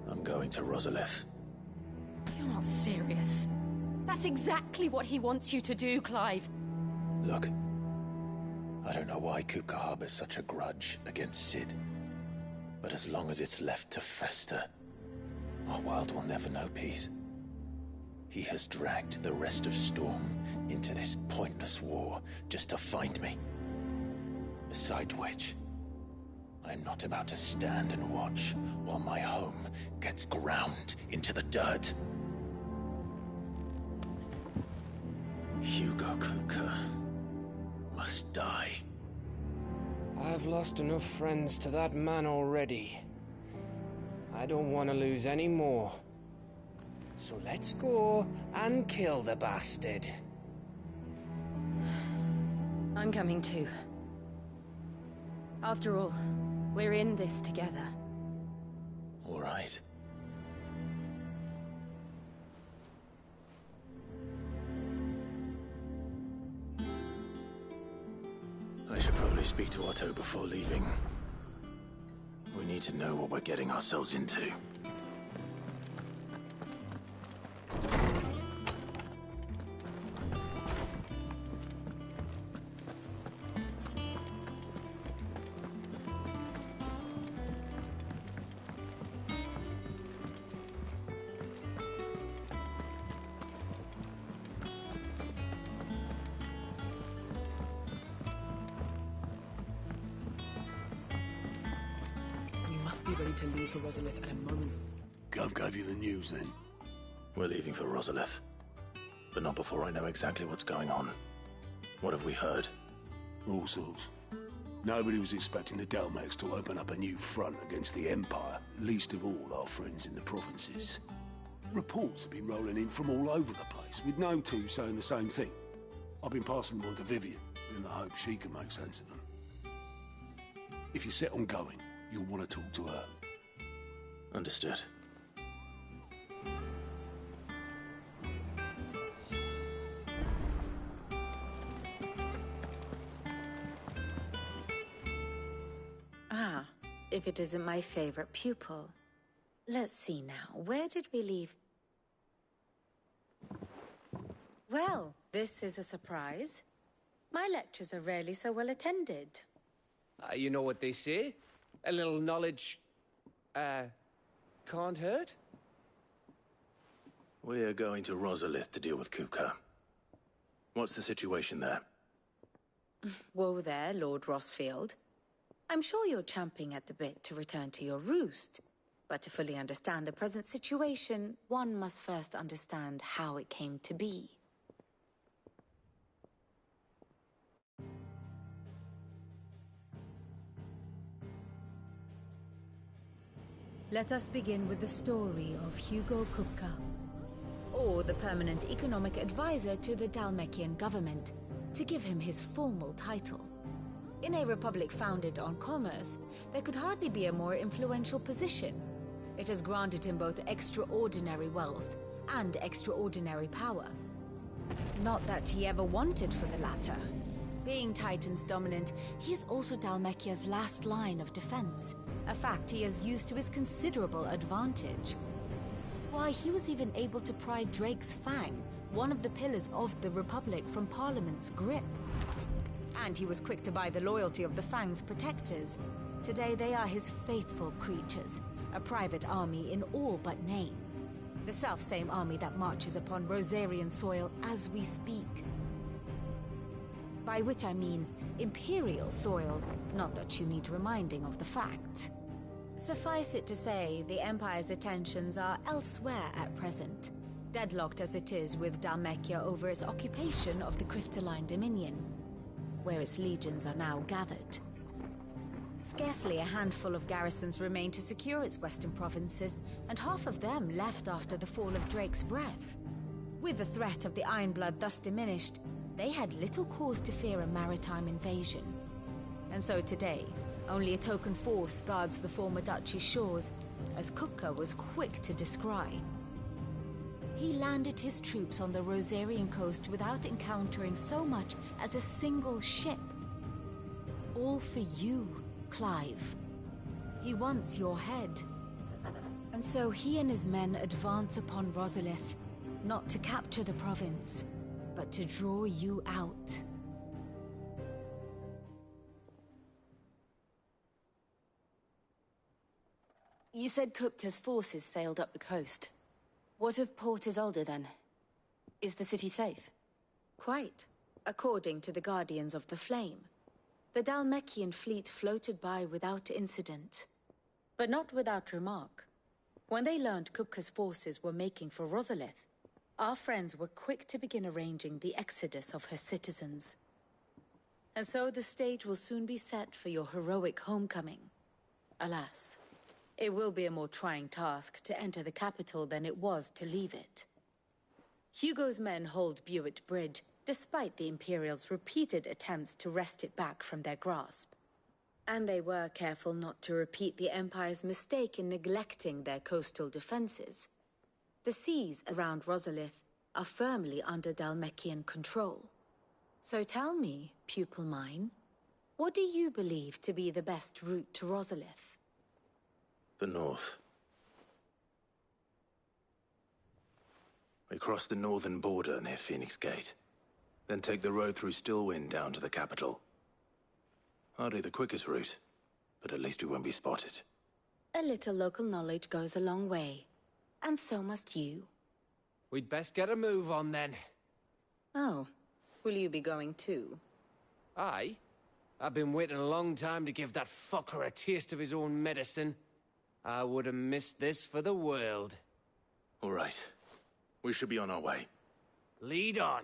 I'm going to Rosalith. You're not serious. That's exactly what he wants you to do, Clive. Look, I don't know why Kupka harbors such a grudge against Cid. But as long as it's left to fester, our world will never know peace. He has dragged the rest of Storm into this pointless war just to find me. Besides which, I'm not about to stand and watch while my home gets ground into the dirt. Hugo Kupka must die. I've lost enough friends to that man already. I don't want to lose any more. So let's go and kill the bastard. I'm coming too. After all, we're in this together. All right. I should probably speak to Otto before leaving. We need to know what we're getting ourselves into. Be ready to leave for Rosalith at a moment's... Gov gave you the news, then? We're leaving for Rosalith. But not before I know exactly what's going on. What have we heard? All sorts. Nobody was expecting the Dalmex to open up a new front against the Empire, least of all our friends in the provinces. Reports have been rolling in from all over the place, with no two saying the same thing. I've been passing them on to Vivian, in the hope she can make sense of them. If you're set on going, you'll want to talk to her. Understood. Ah, if it isn't my favorite pupil. Let's see now, where did we leave? Well, this is a surprise. My lectures are rarely so well attended. You know what they say? A little knowledge, can't hurt? We're going to Rosalith to deal with Kupka. What's the situation there? Whoa there, Lord Rossfield. I'm sure you're champing at the bit to return to your roost. But to fully understand the present situation, one must first understand how it came to be. Let us begin with the story of Hugo Kupka, or the permanent economic advisor to the Dalmekian government, to give him his formal title. In a republic founded on commerce, there could hardly be a more influential position. It has granted him both extraordinary wealth and extraordinary power. Not that he ever wanted for the latter. Being Titan's dominant, he is also Dalmekia's last line of defense, a fact he has used to his considerable advantage. Why, he was even able to pry Drake's Fang, one of the pillars of the Republic, from Parliament's grip. And he was quick to buy the loyalty of the Fang's protectors. Today they are his faithful creatures, a private army in all but name. The self-same army that marches upon Rosarian soil as we speak. By which I mean Imperial soil, not that you need reminding of the fact. Suffice it to say, the Empire's attentions are elsewhere at present, deadlocked as it is with Dalmekia over its occupation of the Crystalline Dominion, where its legions are now gathered. Scarcely a handful of garrisons remain to secure its western provinces, and half of them left after the fall of Drake's Breath. With the threat of the Ironblood thus diminished, they had little cause to fear a maritime invasion. And so today, only a token force guards the former duchy's shores, as Kupka was quick to descry. He landed his troops on the Rosarian coast without encountering so much as a single ship. All for you, Clive. He wants your head. And so he and his men advance upon Rosalith, not to capture the province, but to draw you out. You said Kupka's forces sailed up the coast. What of Port Isolde, then? Is the city safe? Quite, according to the Guardians of the Flame. The Dhalmekian fleet floated by without incident. But not without remark. When they learned Kupka's forces were making for Rosalith, our friends were quick to begin arranging the exodus of her citizens. And so the stage will soon be set for your heroic homecoming. Alas, it will be a more trying task to enter the capital than it was to leave it. Hugo's men hold Buet Bridge, despite the Imperials' repeated attempts to wrest it back from their grasp. And they were careful not to repeat the Empire's mistake in neglecting their coastal defenses. The seas around Rosalith are firmly under Dhalmekian control. So tell me, pupil mine, what do you believe to be the best route to Rosalith? The north. We cross the northern border near Phoenix Gate, then take the road through Stillwind down to the capital. Hardly the quickest route, but at least we won't be spotted. A little local knowledge goes a long way, and so must you. We'd best get a move on then. Oh, will you be going too? Aye. I've been waiting a long time to give that fucker a taste of his own medicine. I would have missed this for the world. All right. We should be on our way. Lead on.